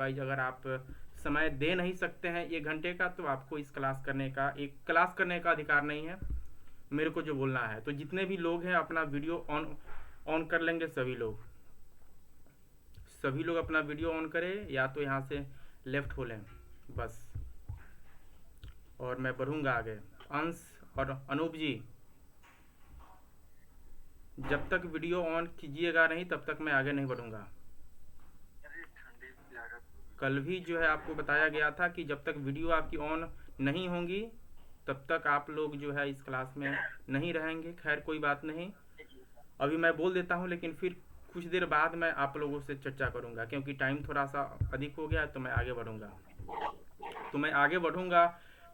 Wise अगर आप समय दे नहीं सकते हैं 1 घंटे का, तो आपको इस क्लास करने का अधिकार नहीं है मेरे को जो बोलना है। तो जितने भी लोग हैं अपना वीडियो ऑन ऑन कर लेंगे, सभी लोग अपना वीडियो ऑन करें, या तो यहाँ से लेफ्ट हो लें बस। और मैं बढ़ूँगा आगे। अंश और अनूप जी, जब तक वीडियो ऑन कीजिएगा नहीं तब तक मैं आगे नहीं बढ़ूँगा। कल भी जो है आपको बताया गया था कि जब तक वीडियो आपकी ऑन नहीं होंगी तब तक आप लोग जो है इस क्लास में नहीं रहेंगे। खैर कोई बात नहीं, अभी मैं बोल देता हूँ, लेकिन फिर कुछ देर बाद मैं आप लोगों से चर्चा करूँगा, क्योंकि टाइम थोड़ा सा अधिक हो गया है, तो मैं आगे बढ़ूँगा।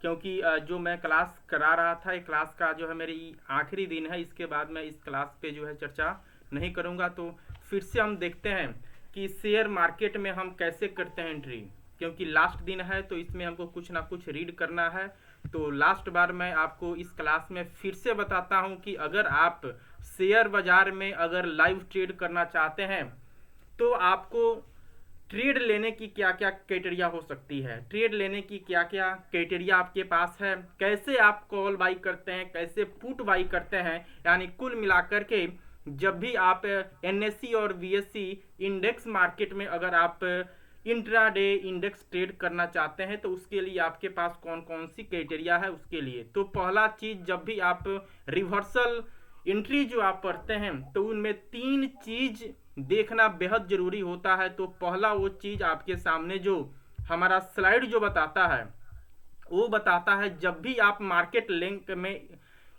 क्योंकि जो मैं क्लास करा रहा था, ये क्लास का जो है मेरी आखिरी दिन है, इसके बाद मैं इस क्लास पे जो है चर्चा नहीं करूँगा। तो फिर से हम देखते हैं कि शेयर मार्केट में हम कैसे करते हैं एंट्री, क्योंकि लास्ट दिन है तो इसमें हमको कुछ ना कुछ रीड करना है। तो लास्ट बार मैं आपको इस क्लास में फिर से बताता हूं कि अगर आप शेयर बाजार में अगर लाइव ट्रेड करना चाहते हैं तो आपको ट्रेड लेने की क्या क्या क्राइटेरिया हो सकती है, ट्रेड लेने की क्या क्या क्राइटेरिया आपके पास है, कैसे आप कॉल बाई करते हैं, कैसे पुट बाई करते हैं। यानी कुल मिलाकर के जब भी आप एनएससी और बीएससी इंडेक्स मार्केट में अगर आप इंट्राडे इंडेक्स ट्रेड करना चाहते हैं तो उसके लिए आपके पास कौन कौन सी क्राइटेरिया है उसके लिए। तो पहला चीज, जब भी आप रिवर्सल एंट्री जो आप पढ़ते हैं तो उनमें 3 चीज देखना बेहद जरूरी होता है। तो पहला वो चीज आपके सामने जो हमारा स्लाइड जो बताता है वो बताता है, जब भी आप मार्केट लिंक में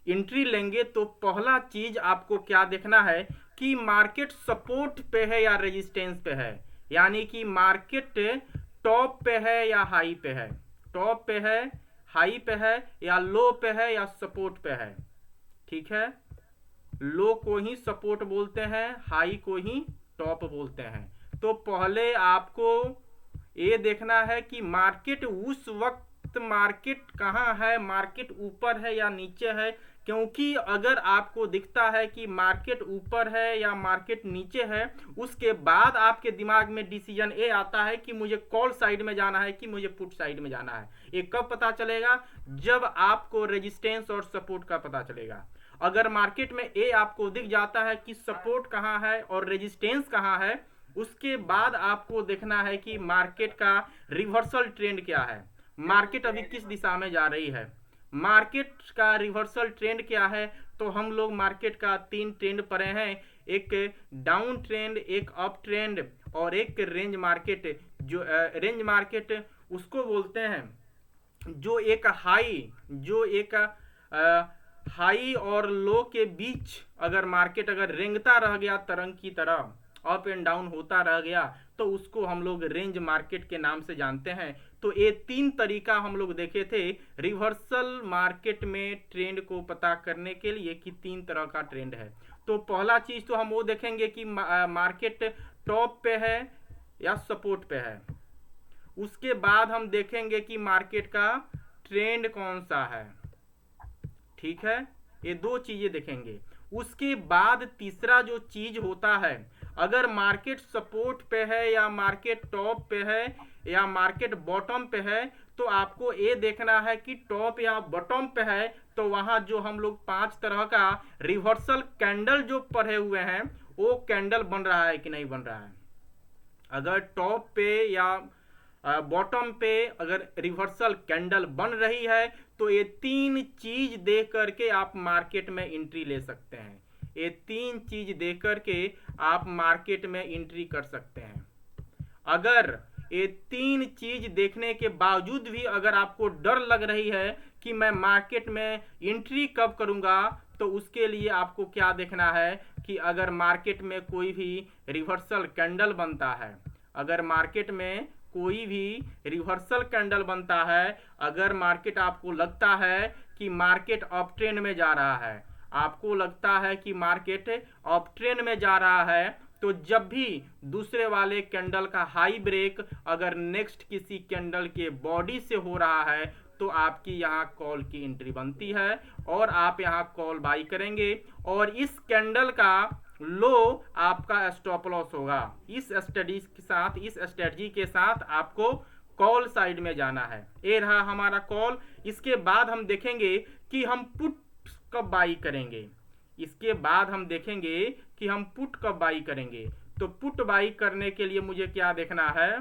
एंट्री लेंगे तो पहला चीज आपको क्या देखना है कि मार्केट सपोर्ट पे है या रेजिस्टेंस पे है। यानी कि मार्केट टॉप पे है या हाई पे है, टॉप पे है, हाई पे है, या लो पे है या सपोर्ट पे है। ठीक है, लो को ही सपोर्ट बोलते हैं, हाई को ही टॉप बोलते हैं। तो पहले आपको ये देखना है कि मार्केट उस वक्त मार्केट कहाँ है, मार्केट ऊपर है या नीचे है। क्योंकि अगर आपको दिखता है कि मार्केट ऊपर है या मार्केट नीचे है, उसके बाद आपके दिमाग में डिसीजन ये आता है कि मुझे कॉल साइड में जाना है कि मुझे पुट साइड में जाना है। ये कब पता चलेगा? जब आपको रेजिस्टेंस और सपोर्ट का पता चलेगा। अगर मार्केट में ये आपको दिख जाता है कि सपोर्ट कहाँ है और रेजिस्टेंस कहाँ है, उसके बाद आपको देखना है कि मार्केट का रिवर्सल ट्रेंड क्या है, मार्केट अभी किस दिशा में जा रही है, मार्केट का रिवर्सल ट्रेंड क्या है। तो हम लोग मार्केट का 3 ट्रेंड पढ़े हैं, एक डाउन ट्रेंड, एक अप ट्रेंड और एक रेंज मार्केट। जो रेंज मार्केट उसको बोलते हैं जो एक हाई और लो के बीच अगर मार्केट अगर रेंगता रह गया तरंग की तरह, अप एंड डाउन होता रह गया, तो उसको हम लोग रेंज मार्केट के नाम से जानते हैं। तो ये 3 तरीका हम लोग देखे थे रिवर्सल मार्केट में ट्रेंड को पता करने के लिए कि 3 तरह का ट्रेंड है। तो पहला चीज तो हम वो देखेंगे कि मार्केट टॉप पे है या सपोर्ट पे है। उसके बाद हम देखेंगे कि मार्केट का ट्रेंड कौन सा है। ठीक है, ये 2 चीजें देखेंगे। उसके बाद तीसरा जो चीज होता है, अगर मार्केट सपोर्ट पे है या मार्केट टॉप पे है या मार्केट बॉटम पे है, तो आपको ये देखना है कि टॉप या बॉटम पे है तो वहां जो हम लोग 5 तरह का रिवर्सल कैंडल जो पढ़े हुए हैं वो कैंडल बन रहा है कि नहीं बन रहा है। अगर टॉप पे या बॉटम पे अगर रिवर्सल कैंडल बन रही है तो ये 3 चीज देख करके आप मार्केट में एंट्री ले सकते हैं। ये 3 चीज देख करके आप मार्केट में एंट्री कर सकते हैं। अगर ये 3 चीज देखने के बावजूद भी अगर आपको डर लग रही है कि मैं मार्केट में एंट्री कब करूंगा, तो उसके लिए आपको क्या देखना है कि अगर मार्केट में कोई भी रिवर्सल कैंडल बनता है, अगर मार्केट में कोई भी रिवर्सल कैंडल बनता है, अगर मार्केट आपको लगता है कि मार्केट अप ट्रेंड में जा रहा है, आपको लगता है कि मार्केट अप ट्रेंड में जा रहा है, तो जब भी दूसरे वाले कैंडल का हाई ब्रेक अगर नेक्स्ट किसी कैंडल के बॉडी से हो रहा है तो आपकी यहाँ कॉल की एंट्री बनती है और आप यहाँ कॉल बाई करेंगे। और इस कैंडल का लो आपका स्टॉप लॉस होगा। इस स्टडी के साथ, इस स्ट्रेटजी के साथ आपको कॉल साइड में जाना है। ये रहा हमारा कॉल। इसके बाद हम देखेंगे कि हम पुट कब बाई करेंगे। इसके बाद हम देखेंगे कि हम पुट कब बाई करेंगे। तो पुट बाई करने के लिए मुझे क्या देखना है,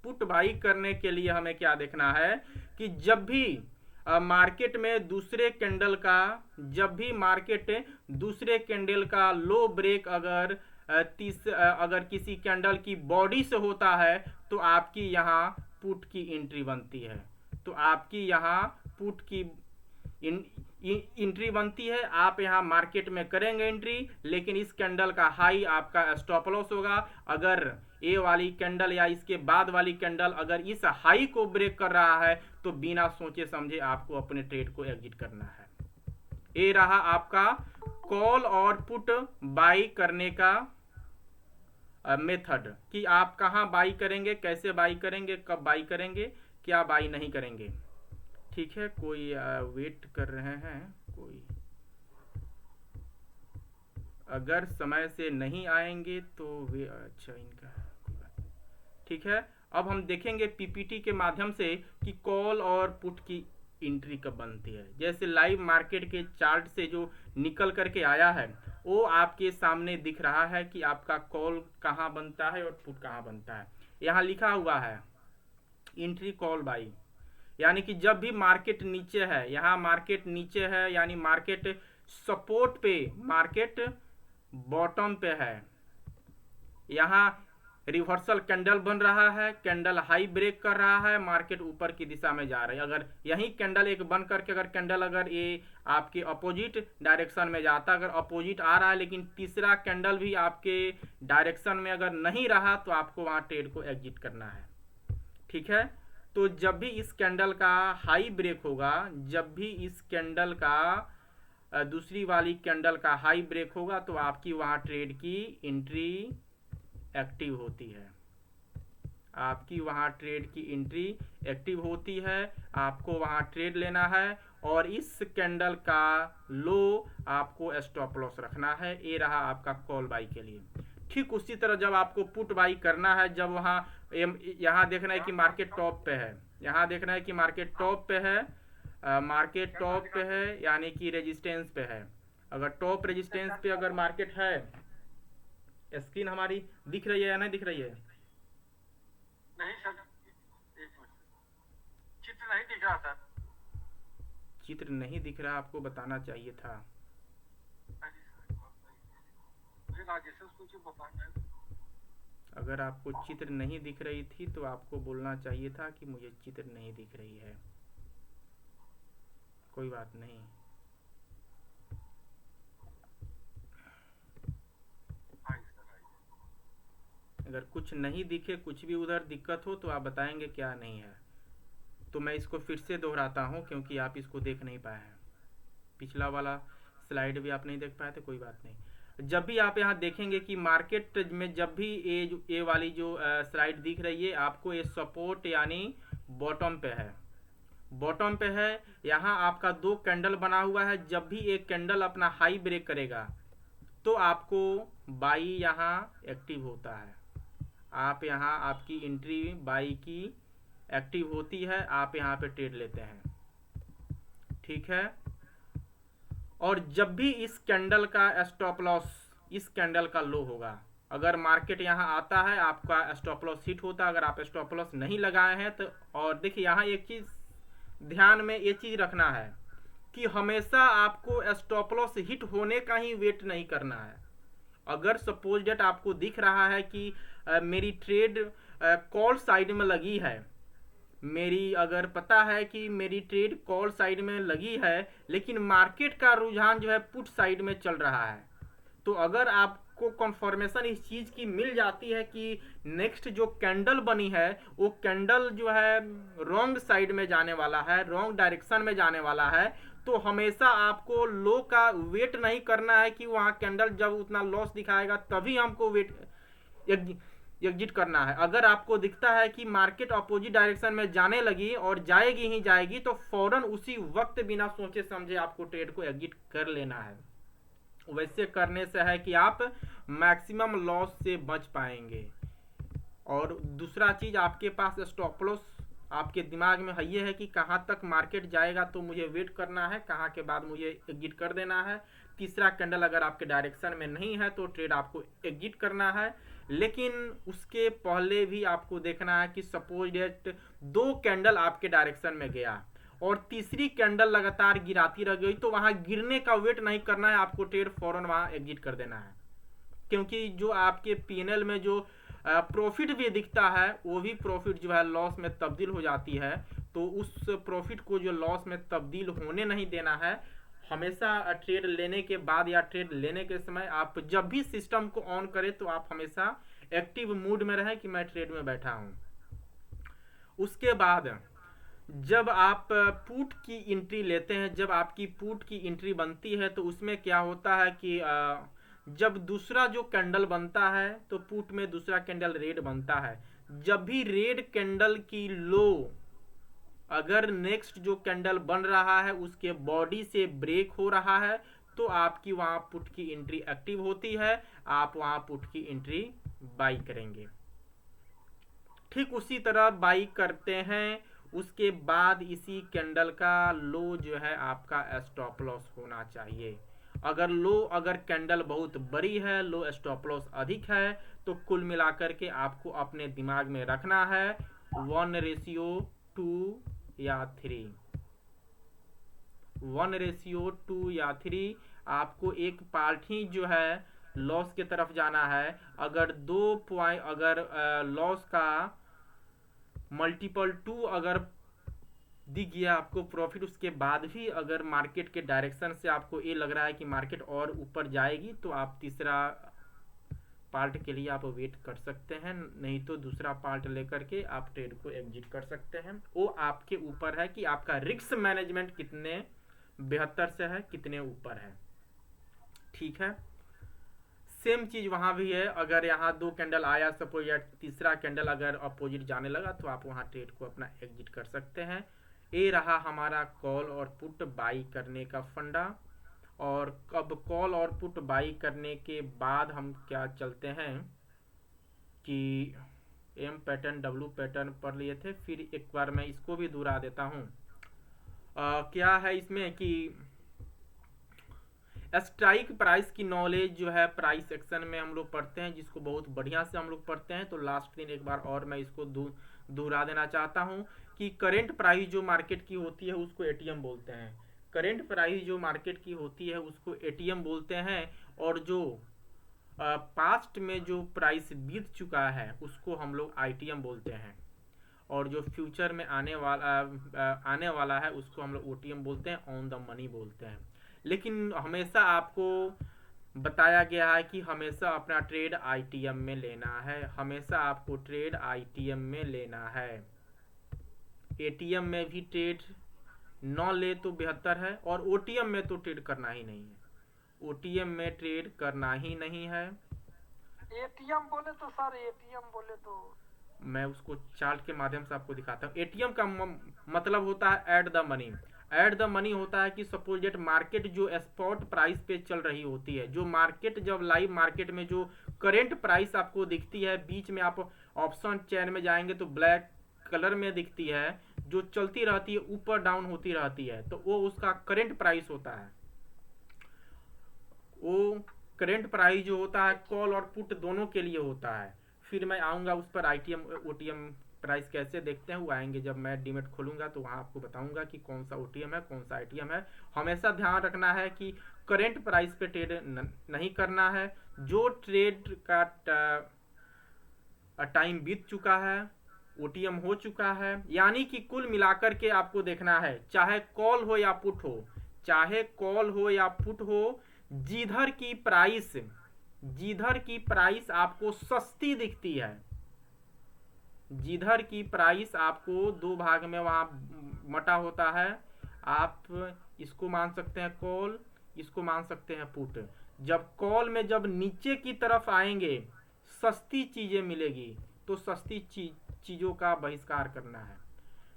पुट बाई करने के लिए हमें क्या देखना है कि जब भी मार्केट में दूसरे कैंडल का, जब भी मार्केट दूसरे कैंडल का लो ब्रेक अगर अगर किसी कैंडल की बॉडी से होता है तो आपकी यहाँ पुट की एंट्री बनती है। तो आपकी यहाँ पुट की एंट्री बनती है। आप यहाँ मार्केट में करेंगे एंट्री, लेकिन इस कैंडल का हाई आपका स्टॉप लॉस होगा। अगर ए वाली कैंडल या इसके बाद वाली कैंडल अगर इस हाई को ब्रेक कर रहा है तो बिना सोचे समझे आपको अपने ट्रेड को एग्जिट करना है। ये रहा आपका कॉल और पुट बाई करने का मेथड कि आप कहाँ बाई करेंगे, कैसे बाई करेंगे, कब बाई करेंगे, क्या बाई नहीं करेंगे। ठीक है, कोई वेट कर रहे हैं, कोई अगर समय से नहीं आएंगे तो वे अच्छा इनका ठीक है। अब हम देखेंगे पीपीटी के माध्यम से कि कॉल और पुट की एंट्री कब बनती है। जैसे लाइव मार्केट के चार्ट से जो निकल करके आया है वो आपके सामने दिख रहा है कि आपका कॉल कहाँ बनता है और पुट कहाँ बनता है। यहाँ लिखा हुआ है एंट्री कॉल बाई, यानी कि जब भी मार्केट नीचे है, यहाँ मार्केट नीचे है यानी मार्केट सपोर्ट पे, मार्केट बॉटम पे है, यहाँ रिवर्सल कैंडल बन रहा है, कैंडल हाई ब्रेक कर रहा है, मार्केट ऊपर की दिशा में जा रही है। अगर यही कैंडल एक बन करके अगर कैंडल अगर ये आपके अपोजिट डायरेक्शन में जाता, अगर अपोजिट आ रहा है लेकिन तीसरा कैंडल भी आपके डायरेक्शन में अगर नहीं रहा तो आपको वहाँ ट्रेड को एग्जिट करना है। ठीक है, तो जब भी इस कैंडल का हाई ब्रेक होगा, जब भी इस कैंडल का दूसरी वाली कैंडल का हाई ब्रेक होगा तो आपकी वहाँ ट्रेड की एंट्री एक्टिव होती है। आपकी वहाँ ट्रेड की एंट्री एक्टिव होती है, आपको वहाँ ट्रेड लेना है और इस कैंडल का लो आपको स्टॉप लॉस रखना है। ये रहा आपका कॉल बाई के लिए। ठीक उसी तरह जब आपको पुट बाई करना है, जब वहाँ यहाँ देखना है कि मार्केट टॉप पे है, यहाँ देखना है कि मार्केट टॉप पे है, मार्केट टॉप पे है यानी कि रेजिस्टेंस पे है। अगर टॉप रेजिस्टेंस पे अगर मार्केट है, स्क्रीन हमारी दिख रही है या नहीं दिख रही है? नहीं सर, चित्र नहीं दिख रहा सर। चित्र नहीं दिख रहा, आपको बताना चाहिए था। अगर आपको चित्र नहीं दिख रही थी तो आपको बोलना चाहिए था कि मुझे चित्र नहीं दिख रही है। कोई बात नहीं, अगर कुछ नहीं दिखे, कुछ भी उधर दिक्कत हो तो आप बताएंगे क्या नहीं है, तो मैं इसको फिर से दोहराता हूँ क्योंकि आप इसको देख नहीं पाए हैं। पिछला वाला स्लाइड भी आप नहीं देख पाए थे, कोई बात नहीं। जब भी आप यहाँ देखेंगे कि मार्केट में जब भी ये वाली जो स्लाइड दिख रही है आपको, ये सपोर्ट यानी बॉटम पे है, बॉटम पे है। यहाँ आपका दो कैंडल बना हुआ है, जब भी एक कैंडल अपना हाई ब्रेक करेगा तो आपको बाई यहाँ एक्टिव होता है। आप यहाँ आपकी एंट्री बाई की एक्टिव होती है, आप यहाँ पे ट्रेड लेते हैं। ठीक है, और जब भी इस कैंडल का स्टॉप लॉस इस कैंडल का लो होगा, अगर मार्केट यहाँ आता है आपका स्टॉप लॉस हिट होता है। अगर आप स्टॉप लॉस नहीं लगाए हैं तो, और देखिए यहाँ एक चीज़ ध्यान में ये चीज़ रखना है कि हमेशा आपको स्टॉप लॉस हिट होने का ही वेट नहीं करना है। अगर सपोज डेट आपको दिख रहा है कि मेरी ट्रेड कॉल साइड में लगी है, मेरी अगर पता है कि मेरी ट्रेड कॉल साइड में लगी है लेकिन मार्केट का रुझान जो है पुट साइड में चल रहा है, तो अगर आपको कंफर्मेशन इस चीज़ की मिल जाती है कि नेक्स्ट जो कैंडल बनी है वो कैंडल जो है रॉन्ग साइड में जाने वाला है, रॉन्ग डायरेक्शन में जाने वाला है, तो हमेशा आपको लो का वेट नहीं करना है कि वहाँ कैंडल जब उतना लॉस दिखाएगा तभी हमको वेट एग्जिट करना है। अगर आपको दिखता है कि मार्केट अपोजिट डायरेक्शन में जाने लगी और जाएगी ही जाएगी तो फौरन उसी वक्त बिना सोचे समझे आपको ट्रेड को एग्जिट कर लेना है। वैसे करने से है कि आप मैक्सिमम लॉस से बच पाएंगे। और दूसरा चीज़, आपके पास स्टॉप लॉस आपके दिमाग में है ये है कि कहाँ तक मार्केट जाएगा तो मुझे वेट करना है, कहाँ के बाद मुझे एग्जिट कर देना है। तीसरा कैंडल अगर आपके डायरेक्शन में नहीं है तो ट्रेड आपको एग्जिट करना है। लेकिन उसके पहले भी आपको देखना है कि सपोज डेट 2 कैंडल आपके डायरेक्शन में गया और तीसरी कैंडल लगातार गिराती रह गई, तो वहाँ गिरने का वेट नहीं करना है, आपको ट्रेड फौरन वहाँ एग्जिट कर देना है। क्योंकि जो आपके पीएनएल में जो प्रॉफिट भी दिखता है वो भी प्रॉफिट जो है लॉस में तब्दील हो जाती है। तो उस प्रॉफिट को जो लॉस में तब्दील होने नहीं देना है। हमेशा ट्रेड लेने के बाद या ट्रेड लेने के समय आप जब भी सिस्टम को ऑन करें तो आप हमेशा एक्टिव मूड में रहें कि मैं ट्रेड में बैठा हूं। उसके बाद जब आप पुट की एंट्री लेते हैं, जब आपकी पुट की एंट्री बनती है तो उसमें क्या होता है कि जब दूसरा जो कैंडल बनता है तो पुट में दूसरा कैंडल रेड बनता है। जब भी रेड कैंडल की लो अगर नेक्स्ट जो कैंडल बन रहा है उसके बॉडी से ब्रेक हो रहा है तो आपकी वहां पुट की एंट्री एक्टिव होती है, आप वहां पुट की एंट्री बाई करेंगे। ठीक उसी तरह बाई करते हैं, उसके बाद इसी कैंडल का लो जो है आपका स्टॉप लॉस होना चाहिए। अगर कैंडल बहुत बड़ी है, लो स्टॉप लॉस अधिक है, तो कुल मिलाकर के आपको अपने दिमाग में रखना है 1:2 या 3, 1:2 या 3। आपको एक पार्ट ही जो है लॉस की तरफ जाना है। अगर 2 पॉइंट अगर लॉस का मल्टीपल 2 अगर दिख गया आपको प्रॉफिट, उसके बाद भी अगर मार्केट के डायरेक्शन से आपको ये लग रहा है कि मार्केट और ऊपर जाएगी तो आप तीसरा पार्ट के लिए आप वेट कर सकते हैं, नहीं तो दूसरा पार्ट लेकर के आप ट्रेड को एग्जिट कर सकते हैं। वो आपके ऊपर है कि आपका रिस्क मैनेजमेंट कितने बेहतर से है, कितने ऊपर है। ठीक है, सेम चीज वहां भी है। अगर यहाँ 2 कैंडल आया सपोज या तीसरा कैंडल अगर अपोजिट जाने लगा तो आप वहां ट्रेड को अपना एग्जिट कर सकते हैं। ये रहा हमारा कॉल और पुट बाई करने का फंडा। और अब कॉल और पुट बाई करने के बाद हम क्या चलते हैं कि एम पैटर्न डब्ल्यू पैटर्न पढ़ लिए थे, फिर एक बार मैं इसको भी दोहरा देता हूँ। क्या है इसमें कि स्ट्राइक प्राइस की नॉलेज जो है प्राइस सेक्शन में हम लोग पढ़ते हैं, जिसको बहुत बढ़िया से हम लोग पढ़ते हैं। तो लास्ट दिन एक बार और मैं इसको दोहरा देना चाहता हूँ कि करेंट प्राइस जो मार्केट की होती है उसको एटीएम बोलते हैं। करेंट प्राइस जो मार्केट की होती है उसको एटीएम बोलते हैं। और जो पास्ट में जो प्राइस बीत चुका है उसको हम लोग आईटीएम बोलते हैं। और जो फ्यूचर में आने वाला है उसको हम लोग ओटीएम बोलते हैं, ऑन द मनी बोलते हैं। लेकिन हमेशा आपको बताया गया है कि हमेशा अपना ट्रेड आईटीएम में लेना है, हमेशा आपको ट्रेड आईटीएम में लेना है। एटीएम में भी ट्रेड न ले तो बेहतर है, और ओटीएम में तो ट्रेड करना ही नहीं है। ओटीएम में ट्रेड करना ही नहीं है। एटीएम बोले तो सर, एटीएम बोले तो मैं उसको चार्ट के माध्यम से आपको दिखाता हूँ। एटीएम का मतलब होता है at the money. At the money होता है कि सपोज डेट मार्केट जो स्पॉट प्राइस पे चल रही होती है, जो मार्केट जब लाइव मार्केट में जो करेंट प्राइस आपको दिखती है, बीच में आप ऑप्शन चेन में जाएंगे तो ब्लैक कलर में दिखती है, जो चलती रहती है, ऊपर डाउन होती रहती है, तो वो उसका करेंट प्राइस होता है। वो करेंट प्राइस जो होता है कॉल और पुट दोनों के लिए होता है। फिर मैं आऊँगा उस पर आईटीएम ओटीएम प्राइस कैसे देखते हैं, वो आएंगे जब मैं डीमेट खोलूंगा तो वहाँ आपको बताऊंगा कि कौन सा ओटीएम है कौन सा आईटीएम है। हमेशा ध्यान रखना है कि करेंट प्राइस पे ट्रेड नहीं करना है। जो ट्रेड का टाइम बीत चुका है, ओटीएम हो चुका है, यानी कि कुल मिलाकर के आपको देखना है, चाहे कॉल हो या पुट हो, चाहे कॉल हो या पुट हो, जिधर की प्राइस आपको सस्ती दिखती है, जिधर की प्राइस आपको 2 भाग में वहां मटा होता है, आप इसको मान सकते हैं कॉल, इसको मान सकते हैं पुट। जब कॉल में जब नीचे की तरफ आएंगे सस्ती चीजें मिलेगी तो सस्ती चीजों का बहिष्कार करना है।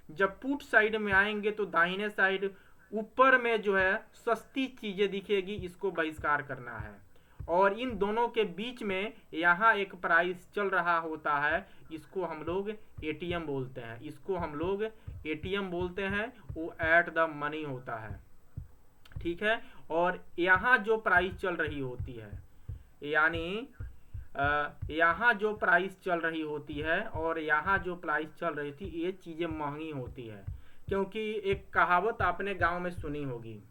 जब पुट साइड में आएंगे तो दाहिने साइड ऊपर में जो है सस्ती चीजें दिखेगी, इसको बहिष्कार करना है। और इन दोनों के बीच में यहाँ एक प्राइस चल रहा होता है, इसको हम लोग एटीएम बोलते हैं, इसको हम लोग एटीएम बोलते हैं, वो एट द मनी होता है, ठीक है। और यहाँ जो प्राइस चल रही होती है, यानी यहाँ जो प्राइस चल रही होती है और यहाँ जो प्राइस चल रही थी, ये चीज़ें महंगी होती है। क्योंकि एक कहावत आपने गांव में सुनी होगी,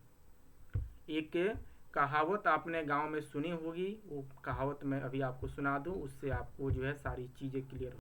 एक कहावत आपने गांव में सुनी होगी, वो कहावत मैं अभी आपको सुना दूं, उससे आपको जो है सारी चीज़ें क्लियर